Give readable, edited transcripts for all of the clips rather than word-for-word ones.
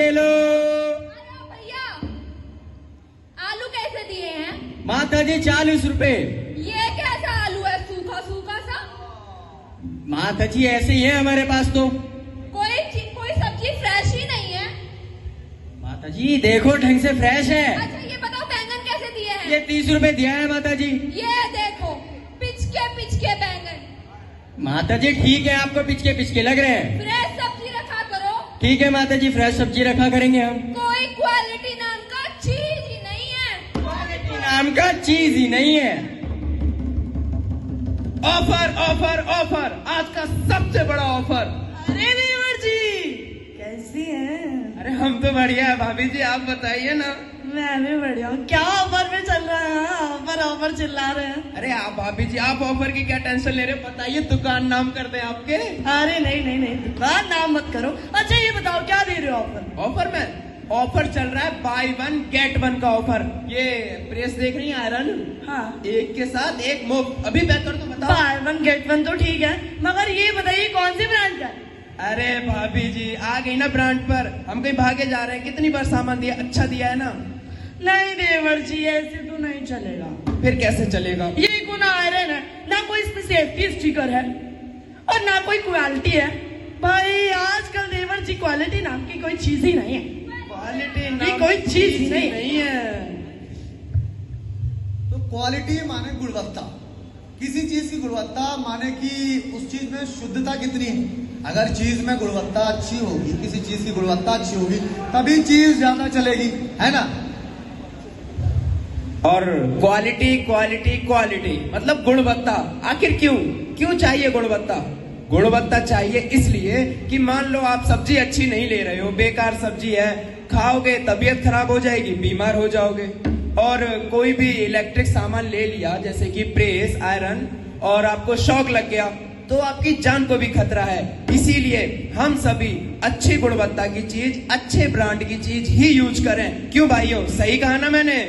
ले लो। अरे भैया, आलू कैसे दिए हैं? माता जी 40 रुपए। ये कैसा आलू है, सूखा सूखा सा? माता जी ऐसे ही है हमारे पास तो। कोई सब्जी फ्रेश ही नहीं है। माता जी देखो ढंग से फ्रेश है। अच्छा ये बताओ बैंगन कैसे दिए हैं? ये 30 रुपए दिया है माता जी। ये देखो पिचके बैंगन। माता जी ठीक है, आपको पिचके लग रहे हैं। फ्रेश सब्जी रखा करो। ठीक है माता जी, फ्रेश सब्जी रखा करेंगे हम। कोई क्वालिटी नाम का चीज ही नहीं है। क्वालिटी नाम का चीज ही नहीं है। ऑफर ऑफर ऑफर, आज का सबसे बड़ा ऑफर। अरे देवर जी कैसी हैं? अरे हम तो बढ़िया है भाभी जी, आप बताइए ना। मैं भी बढ़िया हूँ। क्या ऑफर में चल रहा है? ऑफर चिल्ला रहे हैं। अरे आप भाभी जी, आप ऑफर की क्या टेंशन ले रहे हो? बताइए, दुकान नाम कर दे आपके। अरे नहीं दुकान नाम मत करो। अच्छा ये बताओ क्या दे रहे हो ऑफर? ऑफर में ऑफर चल रहा है बाय 1 गेट 1 का ऑफर। ये प्रेस देख रही है आयरन? हाँ, एक के साथ एक मुफ्त। अभी पैक कर दो, बताओ। बाय 1 गेट 1 तो ठीक है, मगर ये बताइए कौन सी ब्रांड का है? अरे भाभी जी आ गई ना ब्रांड पर, हम कहीं भागे जा रहे हैं। कितनी बार सामान दिया, अच्छा दिया है ना। नहीं देवर जी ऐसे तो नहीं चलेगा। फिर कैसे चलेगा? ये कोई आयरन है ना, कोई इसमें सेफ्टी स्टिकर है और ना कोई क्वालिटी है। भाई आजकल देवर जी क्वालिटी नाम की कोई चीज ही नहीं है। क्वालिटी ये कोई चीज ही नहीं है। तो क्वालिटी माने गुणवत्ता, किसी चीज की गुणवत्ता माने कि उस चीज में शुद्धता कितनी है। अगर चीज में गुणवत्ता अच्छी होगी, किसी चीज की गुणवत्ता अच्छी होगी, तभी चीज ज्यादा चलेगी, है ना। और क्वालिटी क्वालिटी क्वालिटी मतलब गुणवत्ता। आखिर क्यों चाहिए गुणवत्ता? गुणवत्ता चाहिए इसलिए कि मान लो आप सब्जी अच्छी नहीं ले रहे हो, बेकार सब्जी है, खाओगे तबीयत खराब हो जाएगी, बीमार हो जाओगे। और कोई भी इलेक्ट्रिक सामान ले लिया जैसे कि प्रेस, आयरन, और आपको शॉक लग गया तो आपकी जान को भी खतरा है। इसीलिए हम सभी अच्छी गुणवत्ता की चीज, अच्छे ब्रांड की चीज ही यूज करें। क्यों भाइयों, सही कहा ना मैंने?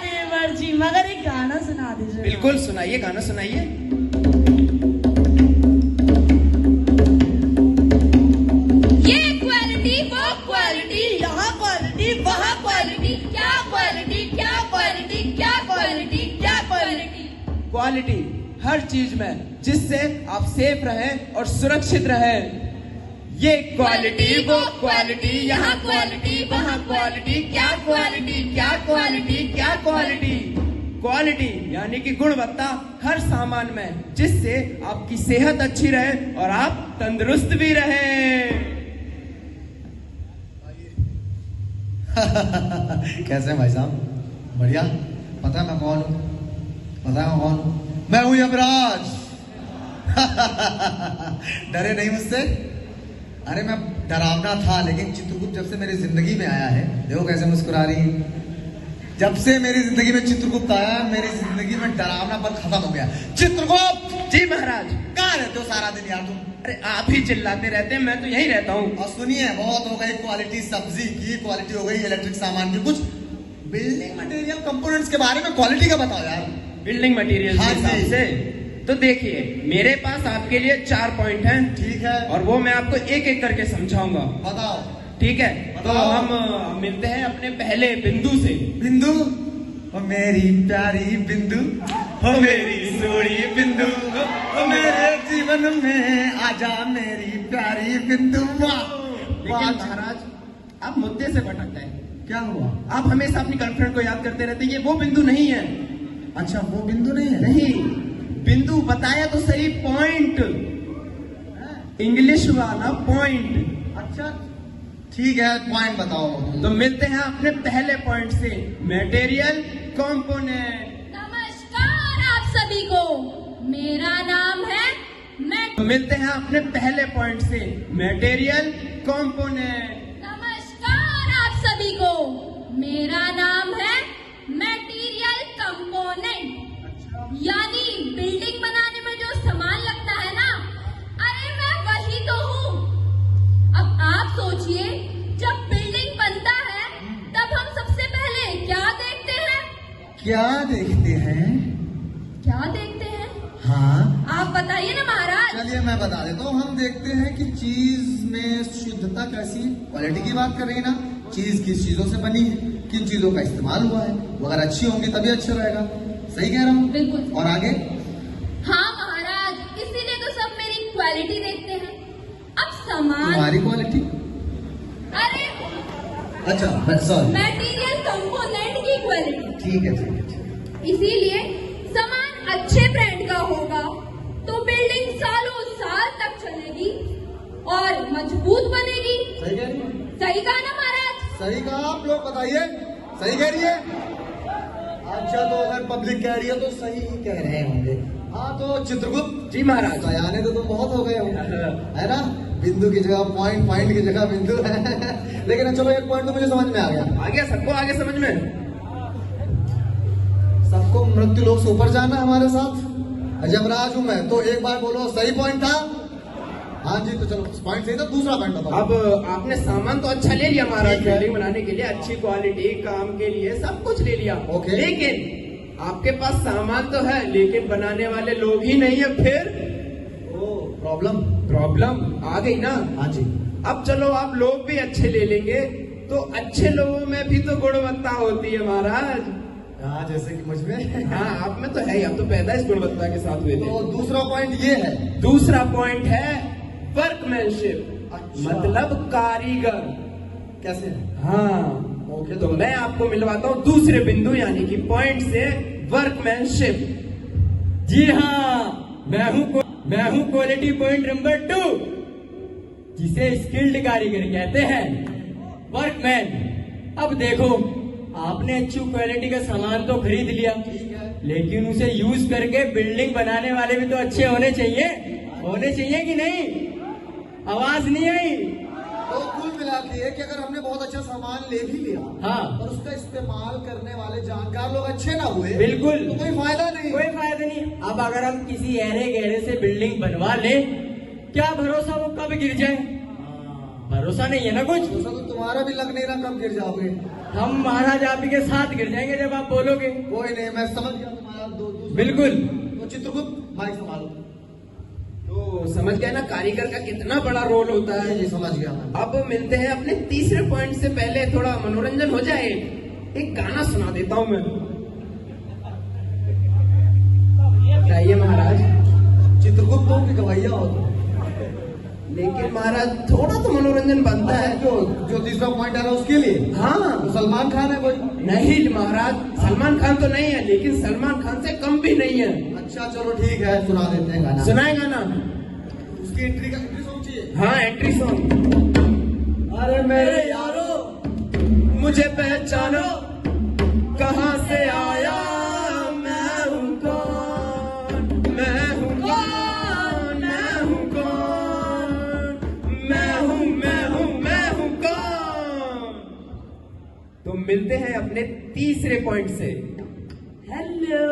देवर जी मगर एक गाना सुना दीजिए। बिल्कुल सुनाइए, गाना सुनाइए। ये क्वालिटी वो क्वालिटी, यहाँ क्वालिटी वहाँ क्वालिटी, क्या क्वालिटी क्या क्वालिटी क्या क्वालिटी क्या क्वालिटी। क्वालिटी हर चीज में, जिससे आप सेफ रहें और सुरक्षित रहें। ये क्वालिटी वो क्वालिटी, यहाँ क्वालिटी वहाँ क्वालिटी, क्या क्वालिटी क्या क्वालिटी क्या क्वालिटी। क्वालिटी यानी कि गुणवत्ता हर सामान में, जिससे आपकी सेहत अच्छी रहे और आप तंदुरुस्त भी रहें। कैसे हैं भाई साहब? बढ़िया। पता है मैं कौन हूँ? पता है मैं कौन हूँ? मैं हूँ यमराज। डरे नहीं मुझसे? अरे मैं डरावना था, लेकिन चित्रगुप्त जब से मेरी जिंदगी में आया है, देखो कैसे मुस्कुरा रही है। जब से मेरी जिंदगी में चित्रगुप्त आया, मेरी जिंदगी में डरावनापन खत्म हो गया। चित्रगुप्त जी महाराज। कहाँ रहते हो सारा दिन यार तुम? अरे आप ही चिल्लाते रहते हैं, मैं तो यहीं रहता हूँ। और सुनिए, बहुत हो गई क्वालिटी सब्जी की, क्वालिटी हो गई इलेक्ट्रिक सामान की, कुछ बिल्डिंग मटेरियल कंपोनेंट्स के बारे में क्वालिटी का बताओ यार। बिल्डिंग मटेरियल के हाँ हिसाब जी। से तो देखिए, मेरे पास आपके लिए 4 पॉइंट हैं। ठीक है, और वो मैं आपको एक एक करके समझाऊंगा। बताओ। ठीक है, तो बताओ। हम मिलते हैं अपने पहले बिंदु से। बिंदु, ओ मेरी प्यारी बिंदु, ओ मेरी सोनी बिंदु, ओ मेरे जीवन में आजा मेरी प्यारी बिंदु। वाह लेकिन महाराज, आप मुद्दे से भटकते हैं। क्या हुआ? आप हमेशा अपनी गर्लफ्रेंड को याद करते रहते हैं। ये वो बिंदु नहीं है। अच्छा वो बिंदु नहीं है? नहीं, बिंदु बताया तो सही, पॉइंट, इंग्लिश वाला पॉइंट। अच्छा ठीक है, पॉइंट बताओ। तो मिलते हैं अपने पहले पॉइंट से, मटेरियल कंपोनेंट। नमस्कार आप सभी को, मेरा नाम है तो मिलते हैं अपने पहले पॉइंट से, मटेरियल कंपोनेंट। नमस्कार आप सभी को, मेरा नाम है मटेरियल कंपोनेंट। यानी बिल्डिंग बनाने में जो सामान लगता है ना, अरे मैं वही तो हूँ। अब आप सोचिए, जब बिल्डिंग बनता है तब हम सबसे पहले क्या देखते हैं? क्या देखते हैं? क्या देखते हैं? हाँ आप बताइए ना महाराज। चलिए मैं बता देता हूँ। हम देखते हैं कि चीज में शुद्धता कैसी है, क्वालिटी की बात कर रही है ना। चीज किस चीजों से बनी है, किन चीजों का इस्तेमाल हुआ है, वो अगर अच्छी होंगी तभी अच्छा रहेगा। सही कह रहा हूँ? बिल्कुल। और आगे? हाँ महाराज, इसीलिए तो सब मेरी क्वालिटी देखते हैं। अब सामान, तुम्हारी क्वालिटी? अरे अच्छा सॉरी, मटेरियल कंपोनेंट की क्वालिटी। ठीक है ठीक है ठीक है। इसीलिए सामान अच्छे ब्रांड का होगा तो बिल्डिंग सालों साल तक चलेगी और मजबूत बनेगी। सही कह रही है? सही कहा ना महाराज? सही कहा। आप लोग बताइए, सही कह रही है? अच्छा, तो अगर पब्लिक कह रही है तो सही ही कह रहे होंगे। हाँ तो चित्रगुप्त जी महाराज। बयाने तो तुम बहुत हो गए हो, है ना। बिंदु की जगह पॉइंट, पॉइंट की जगह बिंदु है। लेकिन चलो एक पॉइंट तो मुझे समझ में आ गया। सबको आगे समझ में? सबको मृत्यु लोक से ऊपर जाना है हमारे साथ। यमराज हूं मैं, तो एक बार बोलो सही पॉइंट था। हाँ जी, तो चलो पॉइंट सही था। दूसरा पॉइंट बताओ। अब आपने सामान तो अच्छा ले लिया महाराज, बिल्डिंग बनाने के लिए अच्छी क्वालिटी, काम के लिए सब कुछ ले लिया। ओके। लेकिन आपके पास सामान तो है लेकिन बनाने वाले लोग ही नहीं है। फिर प्रॉब्लम आ गई ना। हाँ जी। अब चलो आप लोग भी अच्छे ले लेंगे तो अच्छे लोगों में भी तो गुणवत्ता होती है महाराज। हाँ, जैसे कि मुझ में। हाँ, आप में तो है ही, आप तो पैदा इस गुणवत्ता के साथ हुए थे। तो दूसरा पॉइंट ये है। दूसरा पॉइंट है वर्कमैनशिप, अच्छा। मतलब कारीगर। कैसे है? हाँ ओके, तो मैं आपको मिलवाता हूँ दूसरे बिंदु यानी कि पॉइंट से वर्कमैनशिप। जी हाँ, मैं हूँ क्वालिटी पॉइंट नंबर 2, जिसे स्किल्ड कारीगर कहते हैं, वर्कमैन। अब देखो, आपने अच्छी क्वालिटी का सामान तो खरीद लिया, लेकिन उसे यूज करके बिल्डिंग बनाने वाले भी तो अच्छे होने चाहिए कि नहीं? आवाज नहीं आई? तो कुल मिला के कि अगर हमने बहुत अच्छा सामान ले भी लिया, हाँ, और उसका इस्तेमाल करने वाले जानकार लोग अच्छे ना हुए, बिल्कुल, तो कोई फायदा नहीं। कोई फायदा नहीं। अब अगर हम किसी ऐरे गहरे से बिल्डिंग बनवा ले, क्या भरोसा वो कब गिर जाए? भरोसा नहीं है ना कुछ। तो तुम्हारा भी लग नहीं रहा कब गिर जाओगे। हम महाराज आप ही के साथ गिर जाएंगे जब आप बोलोगे। कोई नहीं, मैं समझ गया तुम्हारा बिल्कुल। तो चित्रगुप्त माइक संभालो। तो समझ गया ना कारीगर का कितना बड़ा रोल होता है। ये समझ गया मैं। अब मिलते हैं अपने तीसरे पॉइंट से पहले थोड़ा मनोरंजन हो जाए, एक गाना सुना देता हूँ मैं। बताइए महाराज। चित्रगुप्त हो कि गवैया हो तुम? लेकिन महाराज थोड़ा तो मनोरंजन बनता है। जो तीसरा पॉइंट आ रहा है उसके लिए? हाँ, तो सलमान खान है कोई? नहीं महाराज, सलमान खान तो नहीं है लेकिन सलमान खान से कम भी नहीं है। अच्छा चलो ठीक है, सुना देते हैं गाना। सुनाए गाना? उसकी एंट्री सॉन्ग चाहिए। हाँ, एंट्री सॉन्ग। अरे मेरे यारो, मुझे पहचानो, कहाँ से आया, मैं हूँ कौन, मैं हूँ कौन, मैं हूँ कौन, मैं हूँ कौन। तो मिलते हैं अपने तीसरे पॉइंट से। हेलो।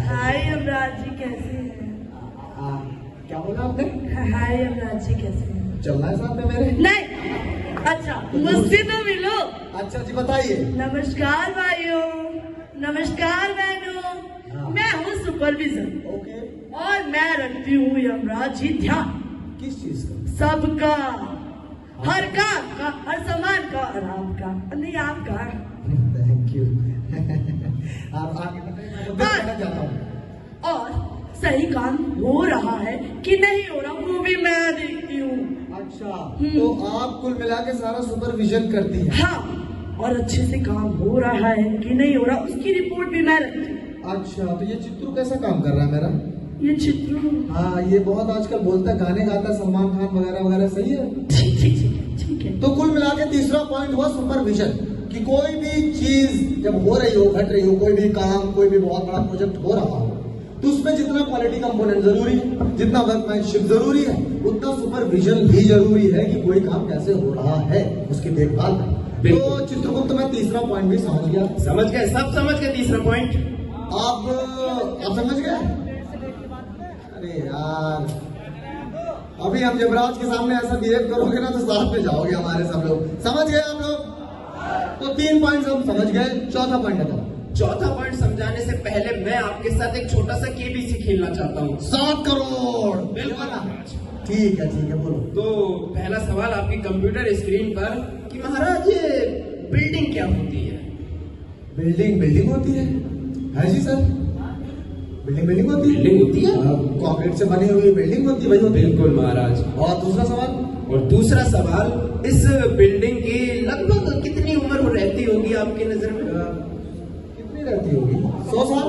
हाय यमराज जी, कैसे हैं? क्या बोला आपने? हाय यमराज जी, कैसे हैं? चलना है साथ में मेरे? नहीं, अच्छा मुझसे तो मिलो। अच्छा जी बताइए। नमस्कार भाइयों, नमस्कार बहनों, हाँ। मैं हूँ सुपरविजन ओके। और मैं रखती हूँ यमराज जी ध्यान किस चीज का? सबका, हर काम का, हर सामान का और आपका, नहीं आपका। Thank you. आप आगे बताइए, मैं मुद्दे पे कहना चाहता हूँ। और सही काम हो रहा है कि नहीं हो रहा वो भी मैं देखती हूँ। अच्छा, तो आप कुल मिला के सारा सुपरविजन करती हैं? हाँ, और अच्छे से काम हो रहा है कि नहीं हो रहा उसकी रिपोर्ट भी मैं रखती हूँ। अच्छा, तो ये चित्रू कैसा काम कर रहा है मेरा? ये चित्र, हाँ, ये बहुत आजकल बोलता है, गाने गाता है, सलमान खान वगैरह वगैरह। सही है? ठीक है। तो कुल मिला के तीसरा पॉइंट हुआ सुपरविजन, कि कोई भी चीज जब हो रही हो, घट रही हो, कोई भी काम, कोई भी बहुत बड़ा प्रोजेक्ट हो रहा हो, तो उसमें जितना क्वालिटी कंपोनेंट जरूरी है, जितना वर्कमैनशिप जरूरी है, उतना सुपरविजन भी जरूरी है कि कोई काम कैसे हो रहा है, उसकी देखभाल में। तो चित्रगुप्त मैं तीसरा पॉइंट भी समझ गया। समझ गए, सब समझ गए तीसरा पॉइंट। आप समझ गए? अरे यार, अभी हम यमराज के सामने ऐसा बिहेव करोगे ना तो साथ में जाओगे हमारे सब लोग। समझ गए आप लोग? तो 3 पॉइंट हम समझ गए, चौथा पॉइंट बताओ। चौथा पॉइंट समझाने से पहले मैं आपके साथ एक छोटा सा केबीसी खेलना चाहता हूँ। 7 करोड़। बिल्कुल महाराज। ठीक है बोलो। तो पहला सवाल आपकी कंप्यूटर स्क्रीन पर कि महाराज ये बिल्डिंग क्या होती है? बिल्डिंग होती है जी सर। बिल्डिंग होती है कंक्रीट से बनी हुई बिल्डिंग होती है भाई। बिल्कुल महाराज। और दूसरा सवाल? और दूसरा सवाल, इस बिल्डिंग की लगभग कितनी उम्र रहती होगी आपकी नजर में? कितनी रहती होगी? 100 साल।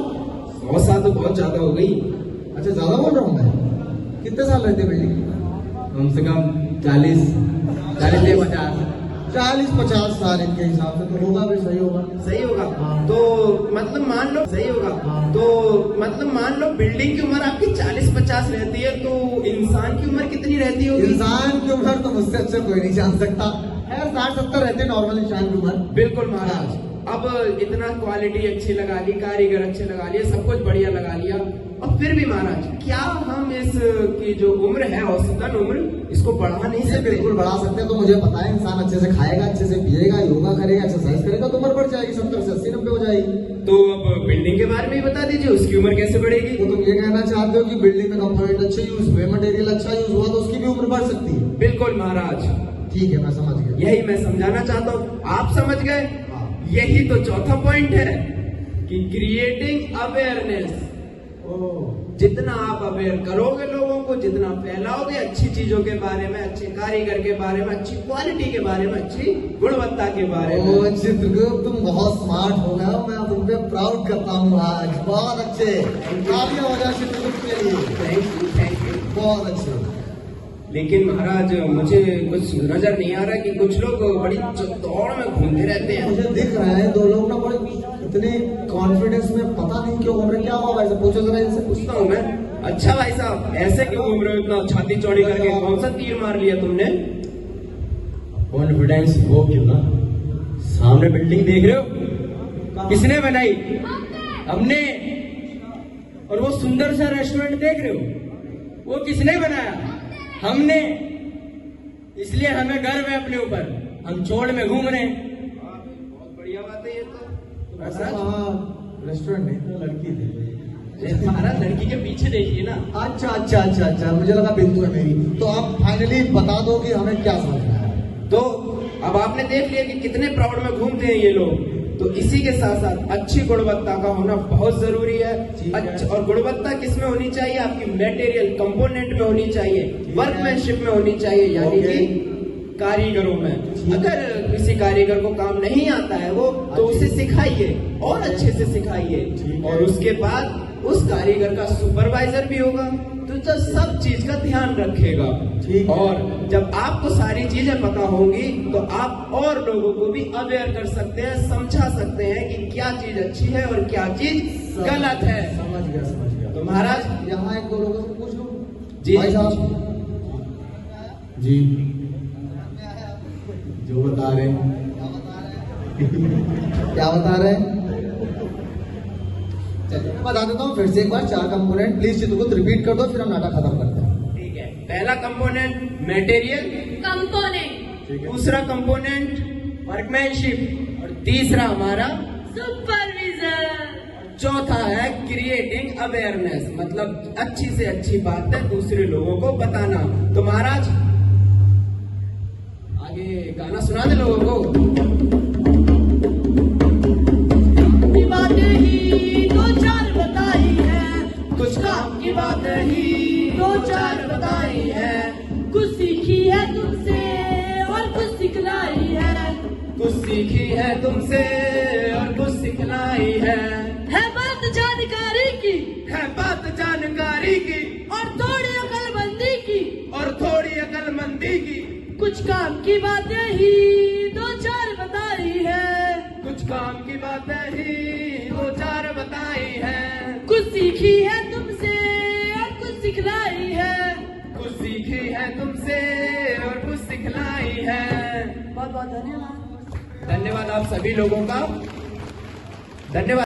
100 साल तो बहुत ज्यादा हो गई। अच्छा ज्यादा बोल रहा हूँ मैं। कितने साल रहती है बिल्डिंग? कम से कम 40 से 50। 40-50 साल इनके हिसाब से तो होगा भी। सही होगा। सही होगा। हाँ। तो मतलब मान लो सही होगा। हाँ। तो मतलब मान लो बिल्डिंग की उम्र आपकी 40-50 रहती है, तो इंसान की उम्र कितनी रहती होगी? इंसान की उम्र तो मुझसे अच्छा कोई नहीं जान सकता। 60-70 रहते नॉर्मल इंसान की उम्र। बिल्कुल महाराज। अब इतना क्वालिटी अच्छी लगा ली, कारीगर अच्छे लगा लिए, सब कुछ बढ़िया लगा लिया, और फिर भी महाराज क्या हम इस की जो उम्र है औसतन उम्र, इसको बढ़ा नहीं सकते? बिल्कुल बढ़ा सकते हैं। तो मुझे पता है इंसान अच्छे से खाएगा, अच्छे से पिएगा, योगा करेगा, एक्सरसाइज करेगा तो उम्र बढ़ जाएगी, 70 से 80-90 हो जाएगी। तो अब बिल्डिंग के बारे में ही बता दीजिए, उसकी उम्र कैसे बढ़ेगी? तो तुम ये कहना चाहते हो कि बिल्डिंग में कंपोनेंट अच्छे यूज हुए, मटेरियल अच्छा यूज हुआ तो उसकी भी उम्र बढ़ सकती है? बिल्कुल महाराज। ठीक है मैं समझ गया। यही मैं समझाना चाहता हूँ, आप समझ गए। हाँ। यही तो चौथा पॉइंट है कि क्रिएटिंग अवेयरनेस। जितना आप अवेयर करोगे लोगों को, जितना फैलाओगे अच्छी चीजों के बारे में, अच्छे कारीगर के बारे में, अच्छी क्वालिटी के बारे में, अच्छी गुणवत्ता के बारे में। चित्रगुप्त तुम बहुत स्मार्ट हो गए हो। मैं तुम पे प्राउड करता हूँ आज। बहुत अच्छे। तालियां हो जाए चित्रगुप्त के लिए। Thank you. बहुत अच्छे। लेकिन महाराज मुझे कुछ नजर नहीं आ रहा कि कुछ लोग बड़ी दौड़ में घूमते रहते हैं। मुझे दिख रहा है 2 लोग ना बड़े इतने कॉन्फिडेंस में, पता नहीं क्यों घूम रहे। क्या हुआ भाई साहब? पूछो जरा इनसे। पूछता हूँ मैं। अच्छा भाई साहब, ऐसे क्यों घूम रहे हो इतना छाती चौड़ी करके? कौन सा तीर मार लिया तुमने? कॉन्फिडेंस वो क्यों ना, सामने बिल्डिंग देख रहे हो, किसने बनाई? हमने। और वो सुंदर सा रेस्टोरेंट देख रहे हो, वो किसने बनाया? हमने। इसलिए हमें गर्व है अपने ऊपर, हम छोड़ में घूम रहे हैं। बहुत बढ़िया बात है ये तो। ऐसा रेस्टोरेंट नहीं तो लड़की थी। महाराज लड़की के पीछे देखिए ना। अच्छा मुझे लगा बिंदु है मेरी। तो आप फाइनली बता दो कि हमें क्या समझना है। तो अब आपने देख लिया कि कितने प्राउड में घूमते हैं ये लोग। तो इसी के साथ साथ अच्छी गुणवत्ता का होना बहुत जरूरी है। और गुणवत्ता किसमें होनी चाहिए? आपकी मटेरियल कंपोनेंट में होनी चाहिए, वर्कमैनशिप में होनी चाहिए, यानी कि कारीगरों में। अगर किसी कारीगर को काम नहीं आता है वो, तो उसे सिखाइए और अच्छे से सिखाइए। और उसके बाद उस कारीगर का सुपरवाइजर भी होगा, तो जब सब चीज का ध्यान रखेगा। और जब आपको सारी चीजें पता होंगी तो आप और लोगों को भी अवेयर कर सकते हैं, समझा सकते हैं कि क्या चीज अच्छी है और क्या चीज गलत है। समझ गया। तो महाराज यहाँ 1-2 लोगों से पूछ लो। जी भाई साहब जी, जो बता रहे हैं क्या बता रहे हैं? चलिए मैं बता देता हूँ फिर से एक बार। 4 कंपोनेंट प्लीज चित्रगुप्त रिपीट कर दो, फिर हम नाटक खत्म करते हैं। ठीक है। पहला कंपोनेंट मटेरियल, कंपोनेंट, दूसरा कंपोनेंट वर्कमैनशिप, और तीसरा हमारा सुपरविजन, चौथा है क्रिएटिंग अवेयरनेस, मतलब अच्छी से अच्छी बातें दूसरे लोगों को बताना। तो महाराज आगे गाना सुना दे लोगों को। बातें ही 2-4 बताई है, कुछ काम की बातें ही 2-4 बताई है, कुछ सीखी है तुमसे और कुछ सिखलाई है। कुछ सीखी है तुमसे और कुछ सिखलाई है बात जानकारी की, है बात जानकारी की, और थोड़ी अकलमंदी की, और थोड़ी अकलमंदी की। कुछ काम की बातें ही 2-4 बताई है, कुछ काम की बातें ही 2-4 बताई है, कुछ सीखी है तुमसे और कुछ सिखलाई है। कुछ सीखी है तुमसे और कुछ सिखलाई है। बहुत बहुत धन्यवाद। धन्यवाद आप सभी लोगों का। धन्यवाद।